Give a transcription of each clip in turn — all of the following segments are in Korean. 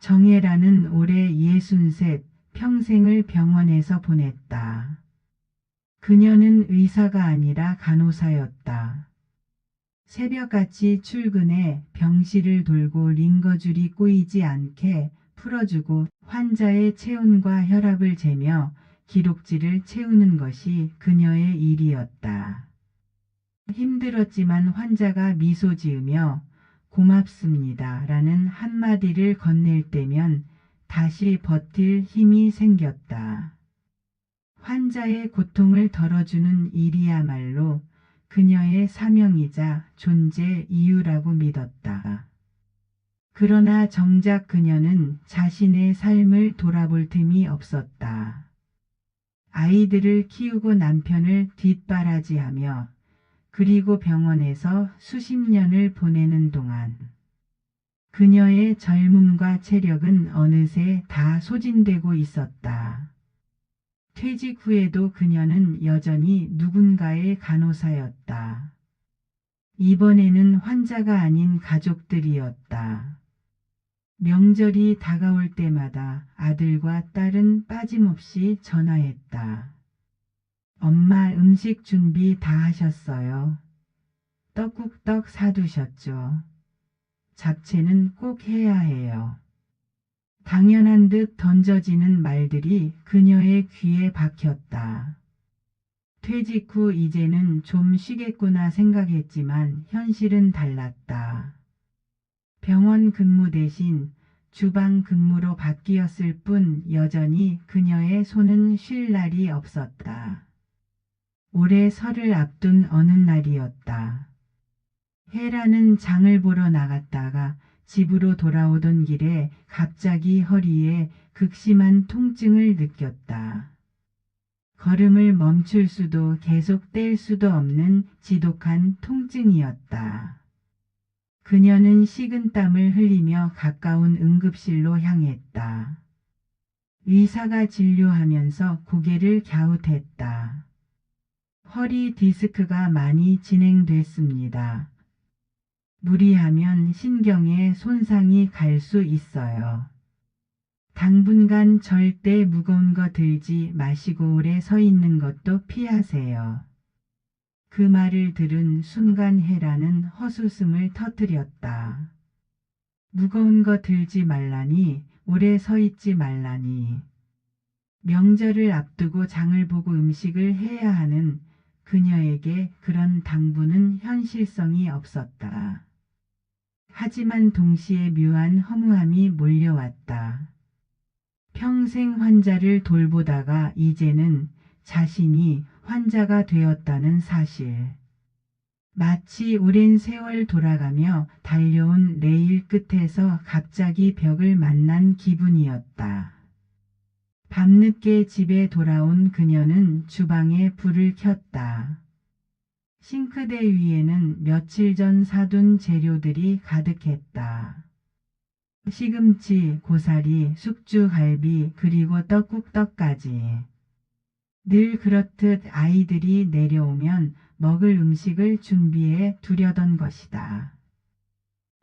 정혜라는 올해 63, 평생을 병원에서 보냈다. 그녀는 의사가 아니라 간호사였다. 새벽같이 출근해 병실을 돌고 링거줄이 꼬이지 않게 풀어주고 환자의 체온과 혈압을 재며 기록지를 채우는 것이 그녀의 일이었다. 힘들었지만 환자가 미소 지으며 고맙습니다 라는 한마디를 건넬 때면 다시 버틸 힘이 생겼다. 환자의 고통을 덜어주는 일이야말로 그녀의 사명이자 존재 이유라고 믿었다. 그러나 정작 그녀는 자신의 삶을 돌아볼 틈이 없었다. 아이들을 키우고 남편을 뒷바라지하며 그리고 병원에서 수십 년을 보내는 동안 그녀의 젊음과 체력은 어느새 다 소진되고 있었다. 퇴직 후에도 그녀는 여전히 누군가의 간호사였다. 이번에는 환자가 아닌 가족들이었다. 명절이 다가올 때마다 아들과 딸은 빠짐없이 전화했다. 엄마 음식 준비 다 하셨어요. 떡국떡 사두셨죠. 잡채는 꼭 해야 해요. 당연한 듯 던져지는 말들이 그녀의 귀에 박혔다. 퇴직 후 이제는 좀 쉬겠구나 생각했지만 현실은 달랐다. 병원 근무 대신 주방 근무로 바뀌었을 뿐 여전히 그녀의 손은 쉴 날이 없었다. 올해 설을 앞둔 어느 날이었다. 혜라는 장을 보러 나갔다가 집으로 돌아오던 길에 갑자기 허리에 극심한 통증을 느꼈다. 걸음을 멈출 수도 계속 뗄 수도 없는 지독한 통증이었다. 그녀는 식은땀을 흘리며 가까운 응급실로 향했다. 의사가 진료하면서 고개를 갸웃했다. 허리 디스크가 많이 진행됐습니다. 무리하면 신경에 손상이 갈 수 있어요. 당분간 절대 무거운 거 들지 마시고 오래 서 있는 것도 피하세요. 그 말을 들은 순간 혜라는 헛웃음을 터뜨렸다. 무거운 거 들지 말라니, 오래 서 있지 말라니. 명절을 앞두고 장을 보고 음식을 해야 하는 그녀에게 그런 당부는 현실성이 없었다. 하지만 동시에 묘한 허무함이 몰려왔다. 평생 환자를 돌보다가 이제는 자신이 환자가 되었다는 사실. 마치 오랜 세월 돌아가며 달려온 레일 끝에서 갑자기 벽을 만난 기분이었다. 밤늦게 집에 돌아온 그녀는 주방에 불을 켰다. 싱크대 위에는 며칠 전 사둔 재료들이 가득했다. 시금치, 고사리, 숙주갈비, 그리고 떡국떡까지. 늘 그렇듯 아이들이 내려오면 먹을 음식을 준비해 두려던 것이다.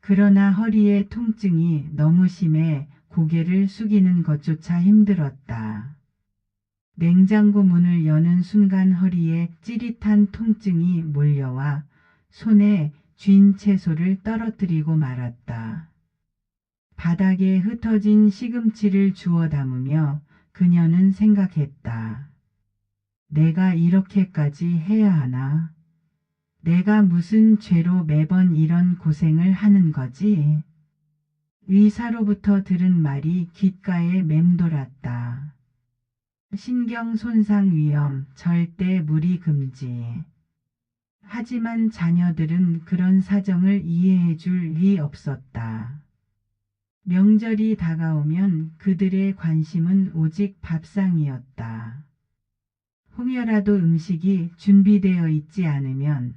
그러나 허리의 통증이 너무 심해 고개를 숙이는 것조차 힘들었다. 냉장고 문을 여는 순간 허리에 찌릿한 통증이 몰려와 손에 쥔 채소를 떨어뜨리고 말았다. 바닥에 흩어진 시금치를 주워 담으며 그녀는 생각했다. 내가 이렇게까지 해야 하나? 내가 무슨 죄로 매번 이런 고생을 하는 거지? 의사로부터 들은 말이 귓가에 맴돌았다. 신경 손상 위험, 절대 무리 금지. 하지만 자녀들은 그런 사정을 이해해 줄 리 없었다. 명절이 다가오면 그들의 관심은 오직 밥상이었다. 혹여라도 음식이 준비되어 있지 않으면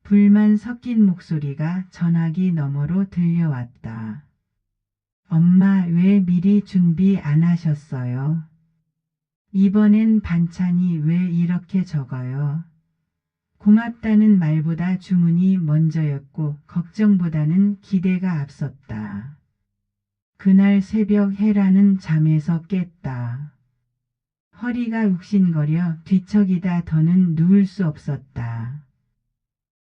불만 섞인 목소리가 전화기 너머로 들려왔다. 엄마, 왜 미리 준비 안 하셨어요? 이번엔 반찬이 왜 이렇게 적어요? 고맙다는 말보다 주문이 먼저였고 걱정보다는 기대가 앞섰다. 그날 새벽 헤라는 잠에서 깼다. 허리가 욱신거려 뒤척이다 더는 누울 수 없었다.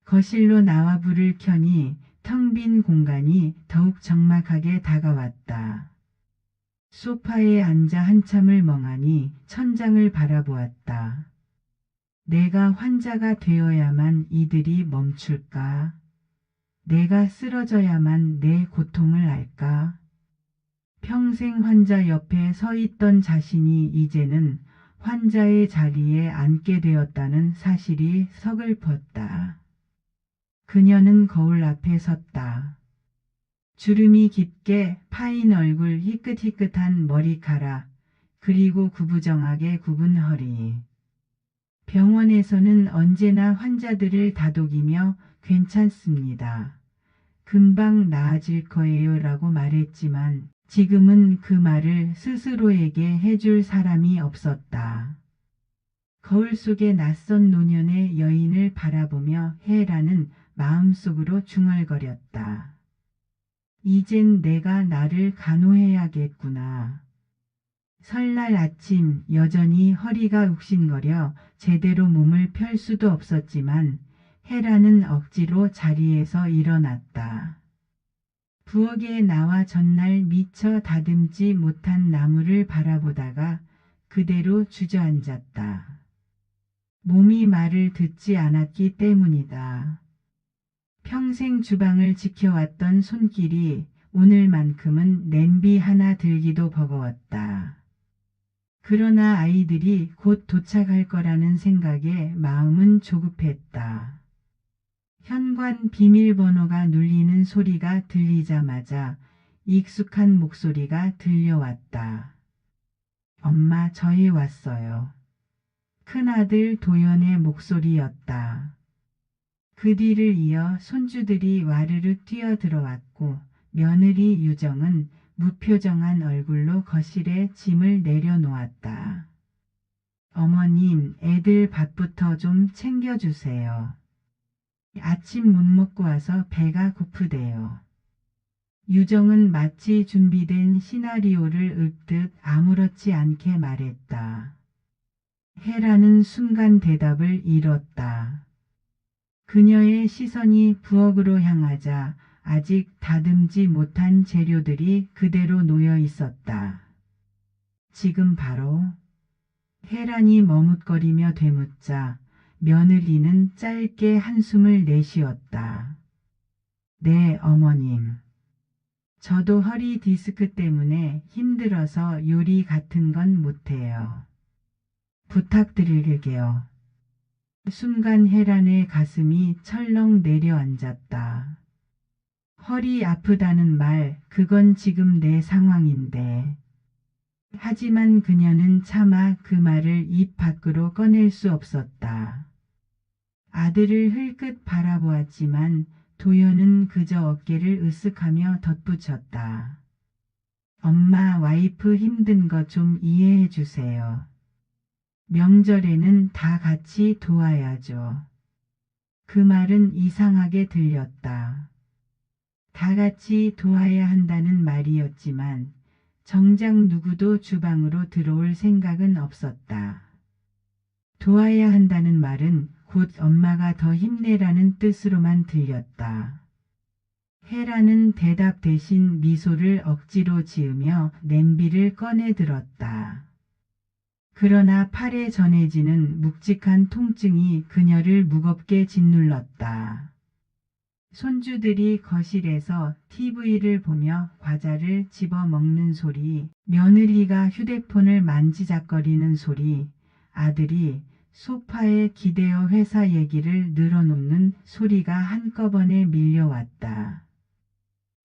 거실로 나와 불을 켜니 텅 빈 공간이 더욱 적막하게 다가왔다. 소파에 앉아 한참을 멍하니 천장을 바라보았다. 내가 환자가 되어야만 이들이 멈출까? 내가 쓰러져야만 내 고통을 알까? 평생 환자 옆에 서 있던 자신이 이제는 환자의 자리에 앉게 되었다는 사실이 서글펐다. 그녀는 거울 앞에 섰다. 주름이 깊게 파인 얼굴, 희끗희끗한 머리카락, 그리고 구부정하게 굽은 허리. 병원에서는 언제나 환자들을 다독이며 괜찮습니다. 금방 나아질 거예요 라고 말했지만 지금은 그 말을 스스로에게 해줄 사람이 없었다. 거울 속의 낯선 노년의 여인을 바라보며 헤라는 마음속으로 중얼거렸다. 이젠 내가 나를 간호해야겠구나. 설날 아침 여전히 허리가 욱신거려 제대로 몸을 펼 수도 없었지만 헤라는 억지로 자리에서 일어났다. 부엌에 나와 전날 미처 다듬지 못한 나무를 바라보다가 그대로 주저앉았다. 몸이 말을 듣지 않았기 때문이다. 평생 주방을 지켜왔던 손길이 오늘만큼은 냄비 하나 들기도 버거웠다. 그러나 아이들이 곧 도착할 거라는 생각에 마음은 조급했다. 현관 비밀번호가 눌리는 소리가 들리자마자 익숙한 목소리가 들려왔다. 엄마, 저희 왔어요. 큰아들 도연의 목소리였다. 그 뒤를 이어 손주들이 와르르 뛰어들어왔고 며느리 유정은 무표정한 얼굴로 거실에 짐을 내려놓았다. 어머님, 애들 밥부터 좀 챙겨주세요. 아침 못 먹고 와서 배가 고프대요. 유정은 마치 준비된 시나리오를 읊듯 아무렇지 않게 말했다. 헤라는 순간 대답을 잃었다. 그녀의 시선이 부엌으로 향하자 아직 다듬지 못한 재료들이 그대로 놓여 있었다. 지금 바로? 헤란이 머뭇거리며 되묻자 며느리는 짧게 한숨을 내쉬었다. 네, 어머님. 저도 허리 디스크 때문에 힘들어서 요리 같은 건 못해요. 부탁드릴게요. 순간 헤란의 가슴이 철렁 내려앉았다. 허리 아프다는 말, 그건 지금 내 상황인데. 하지만 그녀는 차마 그 말을 입 밖으로 꺼낼 수 없었다. 아들을 흘끗 바라보았지만 도연은 그저 어깨를 으쓱하며 덧붙였다. 엄마, 와이프 힘든 거 좀 이해해 주세요. 명절에는 다 같이 도와야죠. 그 말은 이상하게 들렸다. 다 같이 도와야 한다는 말이었지만 정작 누구도 주방으로 들어올 생각은 없었다. 도와야 한다는 말은 곧 엄마가 더 힘내라는 뜻으로만 들렸다. 헤라는 대답 대신 미소를 억지로 지으며 냄비를 꺼내 들었다. 그러나 팔에 전해지는 묵직한 통증이 그녀를 무겁게 짓눌렀다. 손주들이 거실에서 TV를 보며 과자를 집어 먹는 소리, 며느리가 휴대폰을 만지작거리는 소리, 아들이 소파에 기대어 회사 얘기를 늘어놓는 소리가 한꺼번에 밀려왔다.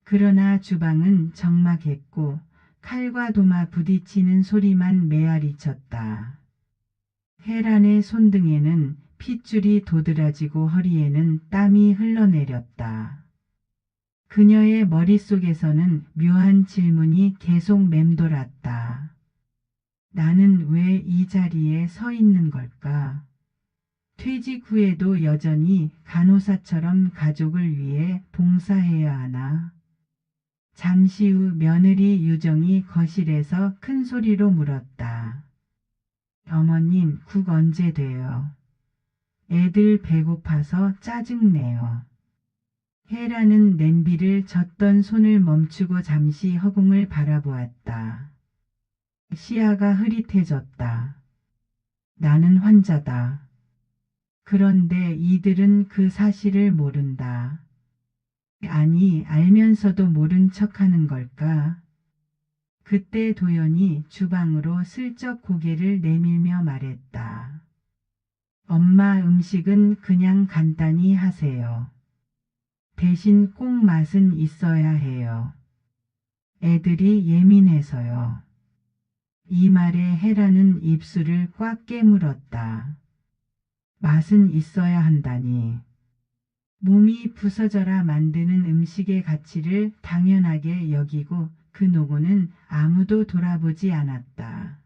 그러나 주방은 적막했고 칼과 도마 부딪히는 소리만 메아리쳤다. 헤란의 손등에는 핏줄이 도드라지고 허리에는 땀이 흘러내렸다. 그녀의 머릿속에서는 묘한 질문이 계속 맴돌았다. 나는 왜 이 자리에 서 있는 걸까? 퇴직 후에도 여전히 간호사처럼 가족을 위해 봉사해야 하나? 잠시 후 며느리 유정이 거실에서 큰 소리로 물었다. 어머님, 국 언제 돼요? 애들 배고파서 짜증내요. 혜라는 냄비를 젓던 손을 멈추고 잠시 허공을 바라보았다. 시야가 흐릿해졌다. 나는 환자다. 그런데 이들은 그 사실을 모른다. 아니, 알면서도 모른 척하는 걸까? 그때 도연이 주방으로 슬쩍 고개를 내밀며 말했다. 엄마, 음식은 그냥 간단히 하세요. 대신 꼭 맛은 있어야 해요. 애들이 예민해서요. 이 말에 혜라는 입술을 꽉 깨물었다. 맛은 있어야 한다니. 몸이 부서져라 만드는 음식의 가치를 당연하게 여기고 그 노고는 아무도 돌아보지 않았다.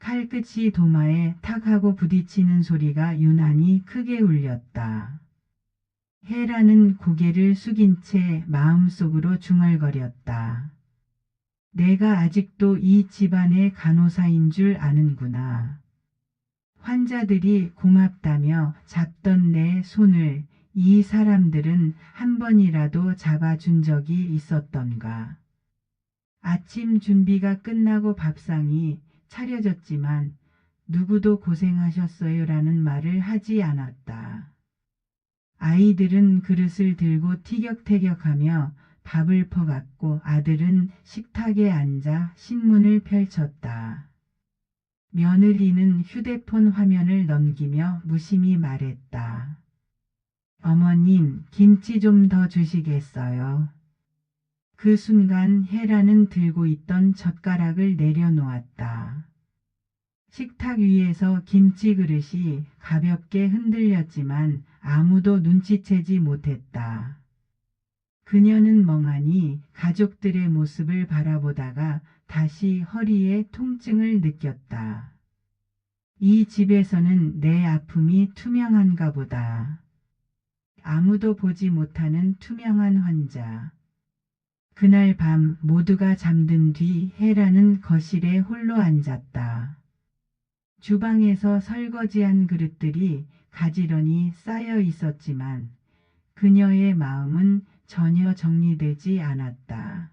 칼끝이 도마에 탁 하고 부딪히는 소리가 유난히 크게 울렸다. 혜라는 고개를 숙인 채 마음속으로 중얼거렸다. 내가 아직도 이 집안의 간호사인 줄 아는구나. 환자들이 고맙다며 잡던 내 손을 이 사람들은 한 번이라도 잡아준 적이 있었던가. 아침 준비가 끝나고 밥상이 차려졌지만 누구도 고생하셨어요라는 말을 하지 않았다. 아이들은 그릇을 들고 티격태격하며 밥을 퍼갔고 아들은 식탁에 앉아 신문을 펼쳤다. 며느리는 휴대폰 화면을 넘기며 무심히 말했다. 어머님, 김치 좀 더 주시겠어요? 그 순간 혜라는 들고 있던 젓가락을 내려놓았다. 식탁 위에서 김치 그릇이 가볍게 흔들렸지만 아무도 눈치채지 못했다. 그녀는 멍하니 가족들의 모습을 바라보다가 다시 허리에 통증을 느꼈다. 이 집에서는 내 아픔이 투명한가 보다. 아무도 보지 못하는 투명한 환자. 그날 밤 모두가 잠든 뒤 혜라는 거실에 홀로 앉았다. 주방에서 설거지한 그릇들이 가지런히 쌓여 있었지만 그녀의 마음은 전혀 정리되지 않았다.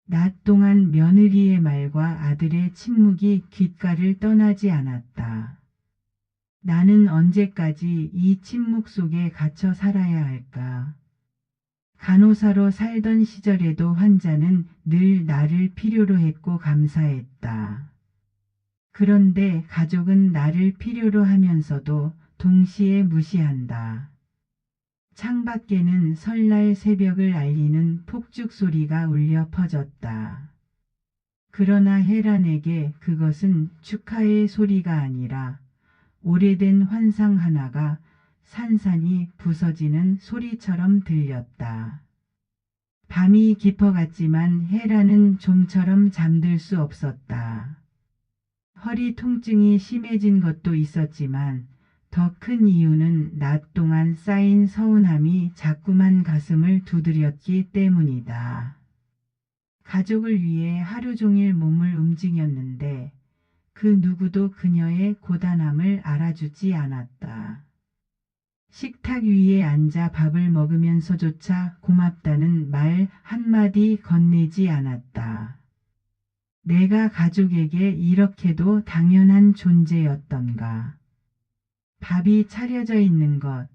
낮 동안 며느리의 말과 아들의 침묵이 귓가를 떠나지 않았다. 나는 언제까지 이 침묵 속에 갇혀 살아야 할까? 간호사로 살던 시절에도 환자는 늘 나를 필요로 했고 감사했다. 그런데 가족은 나를 필요로 하면서도 동시에 무시한다. 창밖에는 설날 새벽을 알리는 폭죽 소리가 울려 퍼졌다. 그러나 혜란에게 그것은 축하의 소리가 아니라 오래된 환상 하나가 산산이 부서지는 소리처럼 들렸다. 밤이 깊어갔지만 혜란은 좀처럼 잠들 수 없었다. 허리 통증이 심해진 것도 있었지만 더 큰 이유는 낮 동안 쌓인 서운함이 자꾸만 가슴을 두드렸기 때문이다. 가족을 위해 하루 종일 몸을 움직였는데 그 누구도 그녀의 고단함을 알아주지 않았다. 식탁 위에 앉아 밥을 먹으면서조차 고맙다는 말 한마디 건네지 않았다. 내가 가족에게 이렇게도 당연한 존재였던가. 밥이 차려져 있는 것,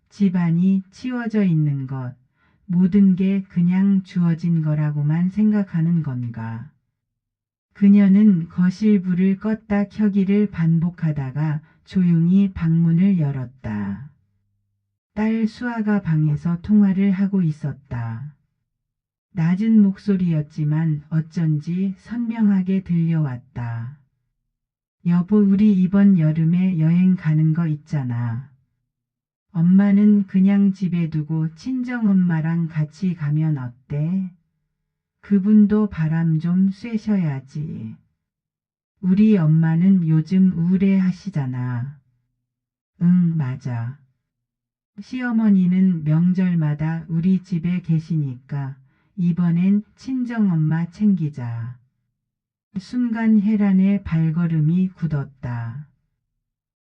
집안이 치워져 있는 것, 모든 게 그냥 주어진 거라고만 생각하는 건가. 그녀는 거실 불을 껐다 켜기를 반복하다가 조용히 방문을 열었다. 딸 수아가 방에서 통화를 하고 있었다. 낮은 목소리였지만 어쩐지 선명하게 들려왔다. 여보, 우리 이번 여름에 여행 가는 거 있잖아. 엄마는 그냥 집에 두고 친정엄마랑 같이 가면 어때? 그분도 바람 좀 쐬셔야지. 우리 엄마는 요즘 우울해하시잖아. 응, 맞아. 시어머니는 명절마다 우리 집에 계시니까 이번엔 친정엄마 챙기자. 순간 혜란의 발걸음이 굳었다.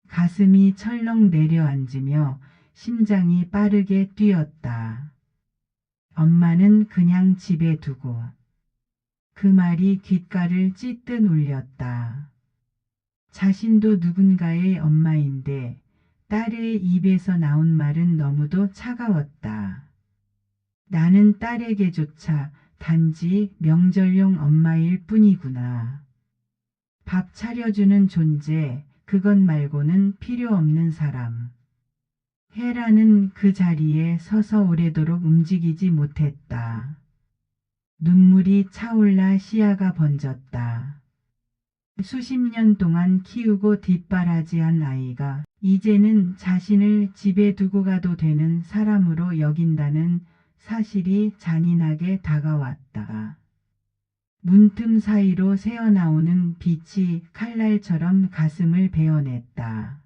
가슴이 철렁 내려앉으며 심장이 빠르게 뛰었다. 엄마는 그냥 집에 두고. 그 말이 귓가를 찢듯 울렸다. 자신도 누군가의 엄마인데 딸의 입에서 나온 말은 너무도 차가웠다. 나는 딸에게조차 단지 명절용 엄마일 뿐이구나. 밥 차려주는 존재, 그것 말고는 필요 없는 사람. 혜라는 그 자리에 서서 오래도록 움직이지 못했다. 눈물이 차올라 시야가 번졌다. 수십 년 동안 키우고 뒷바라지한 아이가 이제는 자신을 집에 두고 가도 되는 사람으로 여긴다는 사실이 잔인하게 다가왔다. 문틈 사이로 새어나오는 빛이 칼날처럼 가슴을 베어냈다.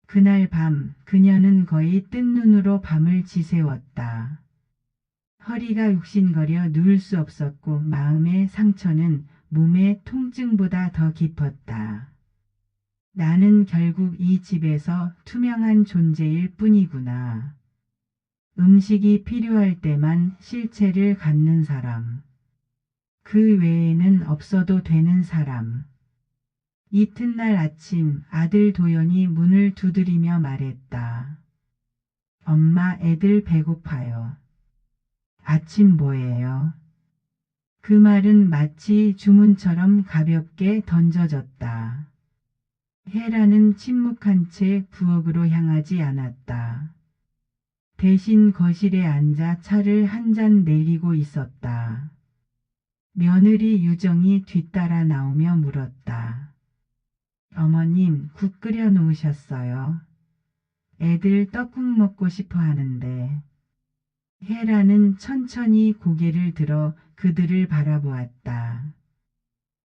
그날 밤 그녀는 거의 뜬 눈으로 밤을 지새웠다. 허리가 욱신거려 누울 수 없었고 마음의 상처는 몸의 통증보다 더 깊었다. 나는 결국 이 집에서 투명한 존재일 뿐이구나. 음식이 필요할 때만 실체를 갖는 사람. 그 외에는 없어도 되는 사람. 이튿날 아침 아들 도연이 문을 두드리며 말했다. 엄마, 애들 배고파요. 아침 뭐예요? 그 말은 마치 주문처럼 가볍게 던져졌다. 혜라는 침묵한 채 부엌으로 향하지 않았다. 대신 거실에 앉아 차를 한 잔 내리고 있었다. 며느리 유정이 뒤따라 나오며 물었다. 어머님, 국 끓여 놓으셨어요. 애들 떡국 먹고 싶어 하는데. 혜라는 천천히 고개를 들어 그들을 바라보았다.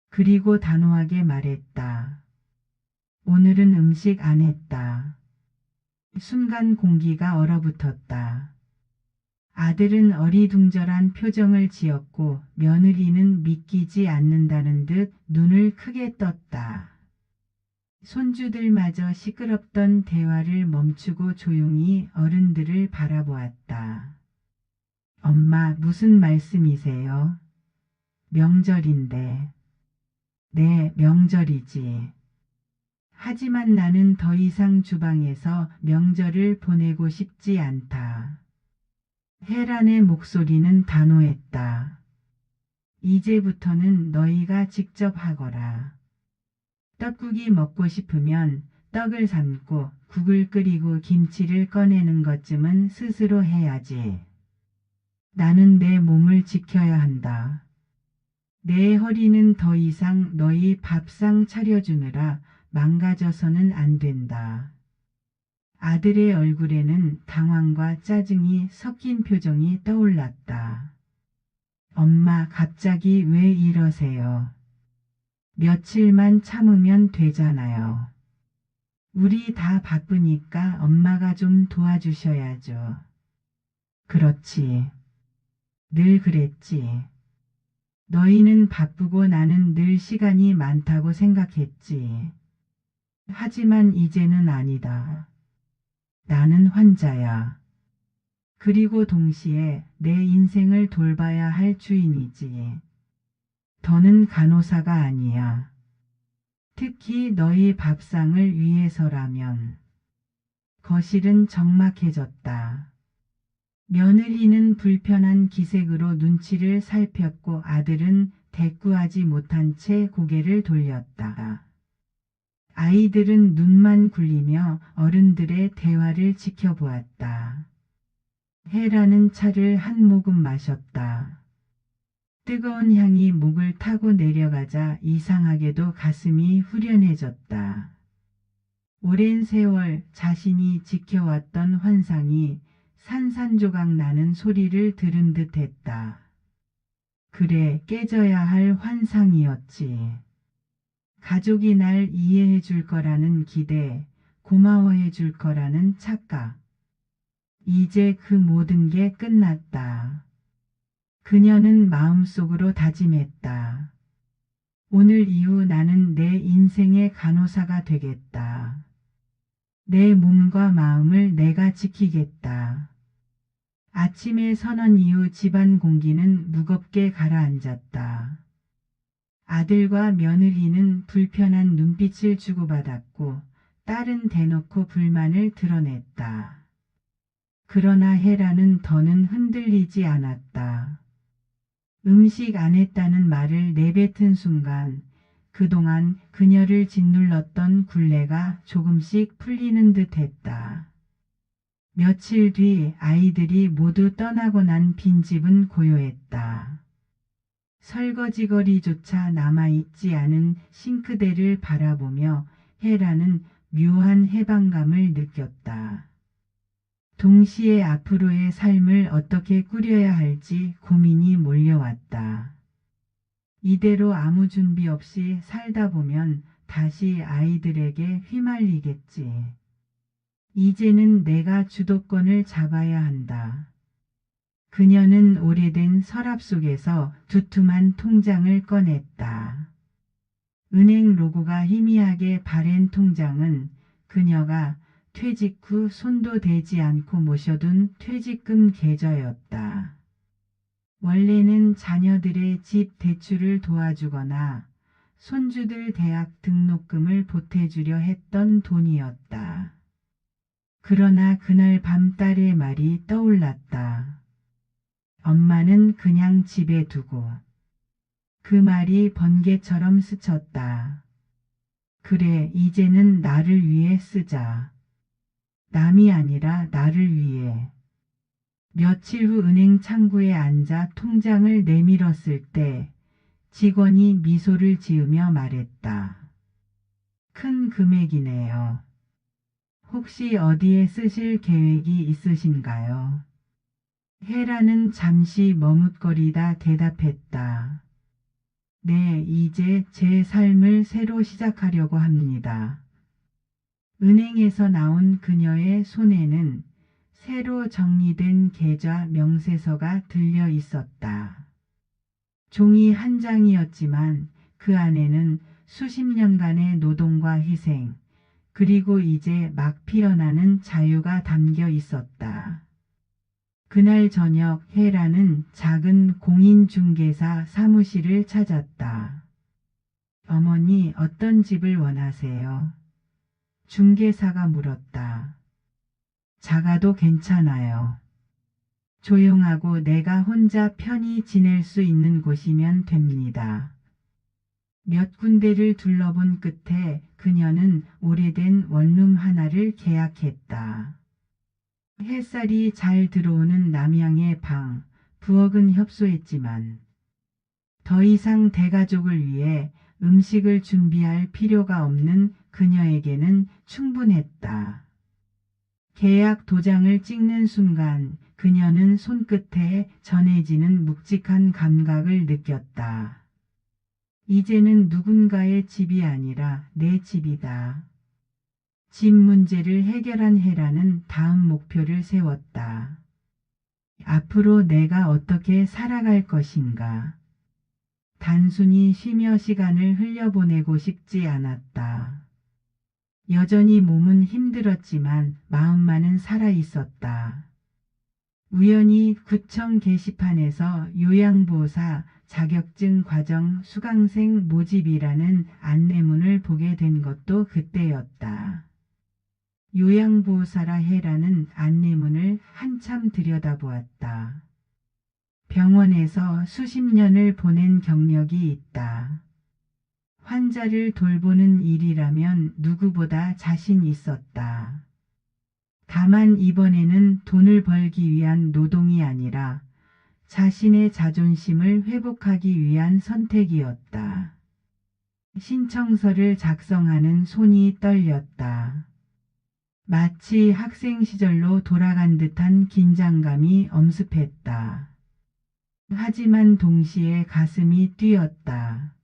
그리고 단호하게 말했다. 오늘은 음식 안 했다. 순간 공기가 얼어붙었다. 아들은 어리둥절한 표정을 지었고 며느리는 믿기지 않는다는 듯 눈을 크게 떴다. 손주들마저 시끄럽던 대화를 멈추고 조용히 어른들을 바라보았다. 엄마, 무슨 말씀이세요? 명절인데. 네, 명절이지. 하지만 나는 더 이상 주방에서 명절을 보내고 싶지 않다. 혜란의 목소리는 단호했다. 이제부터는 너희가 직접 하거라. 떡국이 먹고 싶으면 떡을 삶고 국을 끓이고 김치를 꺼내는 것쯤은 스스로 해야지. 나는 내 몸을 지켜야 한다. 내 허리는 더 이상 너희 밥상 차려주느라 망가져서는 안 된다. 아들의 얼굴에는 당황과 짜증이 섞인 표정이 떠올랐다. 엄마, 갑자기 왜 이러세요? 며칠만 참으면 되잖아요. 우리 다 바쁘니까 엄마가 좀 도와주셔야죠. 그렇지. 늘 그랬지. 너희는 바쁘고 나는 늘 시간이 많다고 생각했지. 하지만 이제는 아니다. 나는 환자야. 그리고 동시에 내 인생을 돌봐야 할 주인이지. 더는 간호사가 아니야. 특히 너희 밥상을 위해서라면. 거실은 적막해졌다. 며느리는 불편한 기색으로 눈치를 살폈고 아들은 대꾸하지 못한 채 고개를 돌렸다. 아이들은 눈만 굴리며 어른들의 대화를 지켜보았다. 혜라는 차를 한 모금 마셨다. 뜨거운 향이 목을 타고 내려가자 이상하게도 가슴이 후련해졌다. 오랜 세월 자신이 지켜왔던 환상이 산산조각 나는 소리를 들은 듯 했다. 그래, 깨져야 할 환상이었지. 가족이 날 이해해 줄 거라는 기대, 고마워해 줄 거라는 착각. 이제 그 모든 게 끝났다. 그녀는 마음속으로 다짐했다. 오늘 이후 나는 내 인생의 간호사가 되겠다. 내 몸과 마음을 내가 지키겠다. 아침의 선언 이후 집안 공기는 무겁게 가라앉았다. 아들과 며느리는 불편한 눈빛을 주고받았고 딸은 대놓고 불만을 드러냈다. 그러나 헤라는 더는 흔들리지 않았다. 음식 안 했다는 말을 내뱉은 순간 그동안 그녀를 짓눌렀던 굴레가 조금씩 풀리는 듯 했다. 며칠 뒤 아이들이 모두 떠나고 난 빈집은 고요했다. 설거지거리조차 남아있지 않은 싱크대를 바라보며 헤라는 묘한 해방감을 느꼈다. 동시에 앞으로의 삶을 어떻게 꾸려야 할지 고민이 몰려왔다. 이대로 아무 준비 없이 살다 보면 다시 아이들에게 휘말리겠지. 이제는 내가 주도권을 잡아야 한다. 그녀는 오래된 서랍 속에서 두툼한 통장을 꺼냈다. 은행 로고가 희미하게 바랜 통장은 그녀가 퇴직 후 손도 대지 않고 모셔둔 퇴직금 계좌였다. 원래는 자녀들의 집 대출을 도와주거나 손주들 대학 등록금을 보태주려 했던 돈이었다. 그러나 그날 밤 딸의 말이 떠올랐다. 엄마는 그냥 집에 두고. 그 말이 번개처럼 스쳤다. 그래, 이제는 나를 위해 쓰자. 남이 아니라 나를 위해. 며칠 후 은행 창구에 앉아 통장을 내밀었을 때 직원이 미소를 지으며 말했다. 큰 금액이네요. 혹시 어디에 쓰실 계획이 있으신가요? 헤라는 잠시 머뭇거리다 대답했다. 네, 이제 제 삶을 새로 시작하려고 합니다. 은행에서 나온 그녀의 손에는 새로 정리된 계좌 명세서가 들려 있었다. 종이 한 장이었지만 그 안에는 수십 년간의 노동과 희생, 그리고 이제 막 피어나는 자유가 담겨 있었다. 그날 저녁 헤라는 작은 공인중개사 사무실을 찾았다. 어머니, 어떤 집을 원하세요? 중개사가 물었다. 작아도 괜찮아요. 조용하고 내가 혼자 편히 지낼 수 있는 곳이면 됩니다. 몇 군데를 둘러본 끝에 그녀는 오래된 원룸 하나를 계약했다. 햇살이 잘 들어오는 남향의 방, 부엌은 협소했지만 더 이상 대가족을 위해 음식을 준비할 필요가 없는 그녀에게는 충분했다. 계약 도장을 찍는 순간 그녀는 손끝에 전해지는 묵직한 감각을 느꼈다. 이제는 누군가의 집이 아니라 내 집이다. 집 문제를 해결한 헤라는 다음 목표를 세웠다. 앞으로 내가 어떻게 살아갈 것인가. 단순히 쉬며 시간을 흘려보내고 싶지 않았다. 여전히 몸은 힘들었지만 마음만은 살아있었다. 우연히 구청 게시판에서 요양보호사 자격증 과정 수강생 모집이라는 안내문을 보게 된 것도 그때였다. 요양보호사라 해라는 안내문을 한참 들여다보았다. 병원에서 수십 년을 보낸 경력이 있다. 환자를 돌보는 일이라면 누구보다 자신 있었다. 다만 이번에는 돈을 벌기 위한 노동이 아니라 자신의 자존심을 회복하기 위한 선택이었다. 신청서를 작성하는 손이 떨렸다. 마치 학생 시절로 돌아간 듯한 긴장감이 엄습했다. 하지만 동시에 가슴이 뛰었다.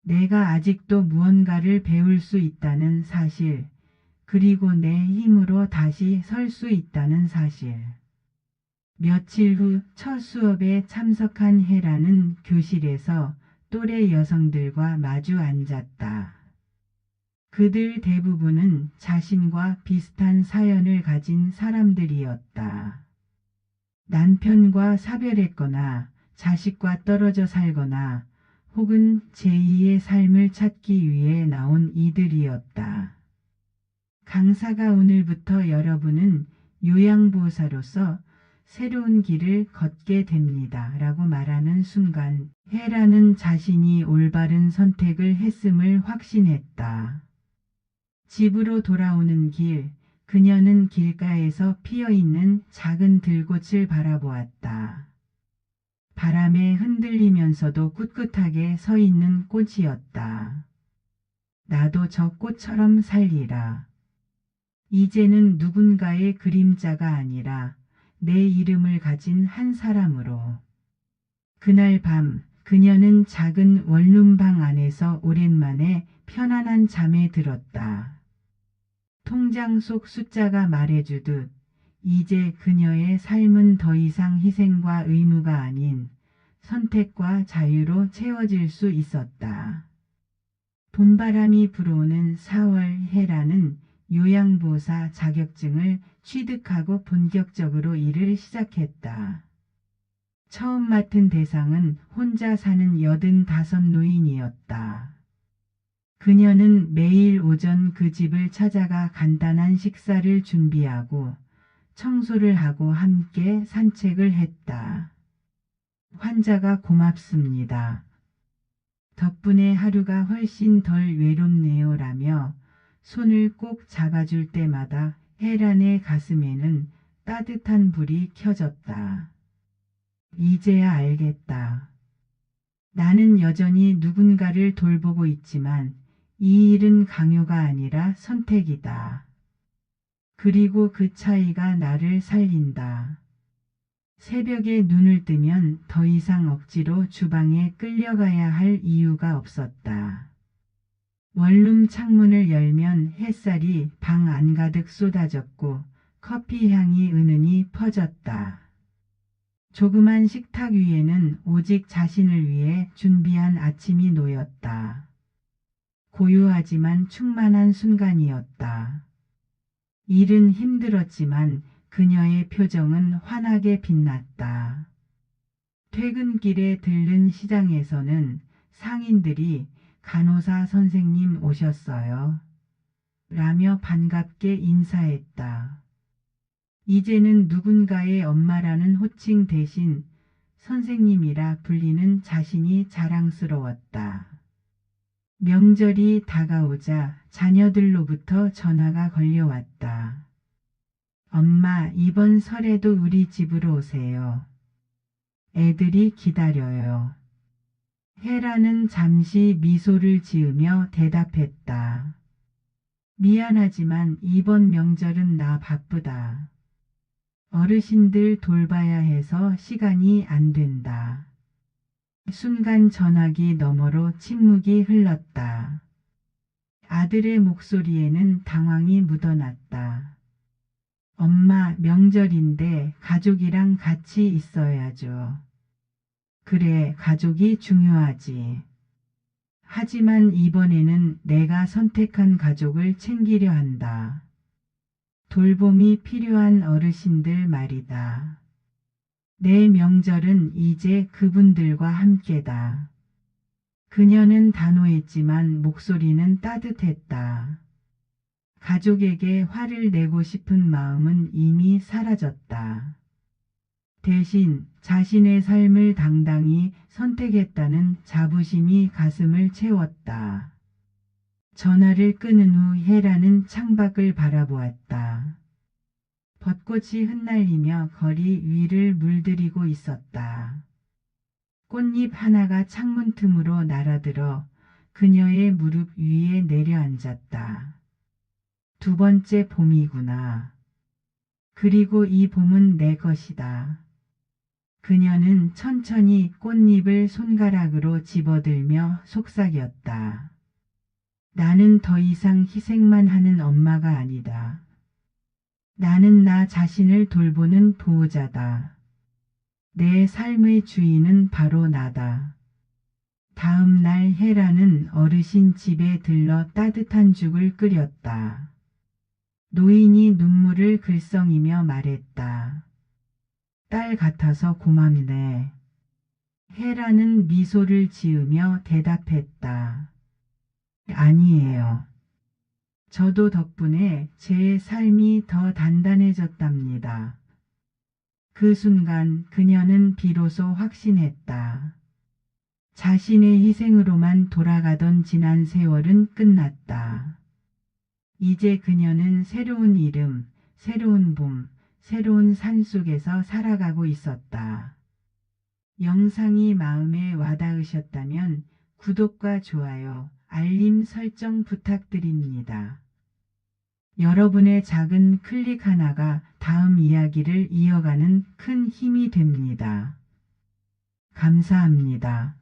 내가 아직도 무언가를 배울 수 있다는 사실, 그리고 내 힘으로 다시 설 수 있다는 사실. 며칠 후 첫 수업에 참석한 헤라는 교실에서 또래 여성들과 마주 앉았다. 그들 대부분은 자신과 비슷한 사연을 가진 사람들이었다. 남편과 사별했거나 자식과 떨어져 살거나 혹은 제2의 삶을 찾기 위해 나온 이들이었다. 강사가 오늘부터 여러분은 요양보호사로서 새로운 길을 걷게 됩니다. 라고 말하는 순간 헤라는 자신이 올바른 선택을 했음을 확신했다. 집으로 돌아오는 길, 그녀는 길가에서 피어있는 작은 들꽃을 바라보았다. 바람에 흔들리면서도 꿋꿋하게 서 있는 꽃이었다. 나도 저 꽃처럼 살리라. 이제는 누군가의 그림자가 아니라 내 이름을 가진 한 사람으로. 그날 밤 그녀는 작은 원룸방 안에서 오랜만에 편안한 잠에 들었다. 통장 속 숫자가 말해주듯 이제 그녀의 삶은 더 이상 희생과 의무가 아닌 선택과 자유로 채워질 수 있었다. 봄바람이 불어오는 4월 헤라는 요양보호사 자격증을 취득하고 본격적으로 일을 시작했다. 처음 맡은 대상은 혼자 사는 85 노인이었다. 그녀는 매일 오전 그 집을 찾아가 간단한 식사를 준비하고 청소를 하고 함께 산책을 했다. 환자가 고맙습니다. 덕분에 하루가 훨씬 덜 외롭네요 라며 손을 꼭 잡아줄 때마다 헤란의 가슴에는 따뜻한 불이 켜졌다. 이제야 알겠다. 나는 여전히 누군가를 돌보고 있지만 이 일은 강요가 아니라 선택이다. 그리고 그 차이가 나를 살린다. 새벽에 눈을 뜨면 더 이상 억지로 주방에 끌려가야 할 이유가 없었다. 원룸 창문을 열면 햇살이 방 안가득 쏟아졌고 커피 향이 은은히 퍼졌다. 조그만 식탁 위에는 오직 자신을 위해 준비한 아침이 놓였다. 고요하지만 충만한 순간이었다. 일은 힘들었지만 그녀의 표정은 환하게 빛났다. 퇴근길에 들른 시장에서는 상인들이 간호사 선생님 오셨어요. 라며 반갑게 인사했다. 이제는 누군가의 엄마라는 호칭 대신 선생님이라 불리는 자신이 자랑스러웠다. 명절이 다가오자 자녀들로부터 전화가 걸려왔다. 엄마, 이번 설에도 우리 집으로 오세요. 애들이 기다려요. 헤라는 잠시 미소를 지으며 대답했다. 미안하지만 이번 명절은 나 바쁘다. 어르신들 돌봐야 해서 시간이 안 된다. 순간 전화기 너머로 침묵이 흘렀다. 아들의 목소리에는 당황이 묻어났다. 엄마, 명절인데 가족이랑 같이 있어야죠. 그래, 가족이 중요하지. 하지만 이번에는 내가 선택한 가족을 챙기려 한다. 돌봄이 필요한 어르신들 말이다. 내 명절은 이제 그분들과 함께다. 그녀는 단호했지만 목소리는 따뜻했다. 가족에게 화를 내고 싶은 마음은 이미 사라졌다. 대신 자신의 삶을 당당히 선택했다는 자부심이 가슴을 채웠다. 전화를 끊은 후 헤라는 창밖을 바라보았다. 벚꽃이 흩날리며 거리 위를 물들이고 있었다. 꽃잎 하나가 창문 틈으로 날아들어 그녀의 무릎 위에 내려앉았다. 두 번째 봄이구나. 그리고 이 봄은 내 것이다. 그녀는 천천히 꽃잎을 손가락으로 집어들며 속삭였다. 나는 더 이상 희생만 하는 엄마가 아니다. 나는 나 자신을 돌보는 보호자다. 내 삶의 주인은 바로 나다. 다음 날 헤라는 어르신 집에 들러 따뜻한 죽을 끓였다. 노인이 눈물을 글썽이며 말했다. 딸 같아서 고맙네. 헤라는 미소를 지으며 대답했다. 아니에요. 저도 덕분에 제 삶이 더 단단해졌답니다. 그 순간 그녀는 비로소 확신했다. 자신의 희생으로만 돌아가던 지난 세월은 끝났다. 이제 그녀는 새로운 이름, 새로운 봄, 새로운 산 속에서 살아가고 있었다. 영상이 마음에 와닿으셨다면 구독과 좋아요, 알림 설정 부탁드립니다. 여러분의 작은 클릭 하나가 다음 이야기를 이어가는 큰 힘이 됩니다. 감사합니다.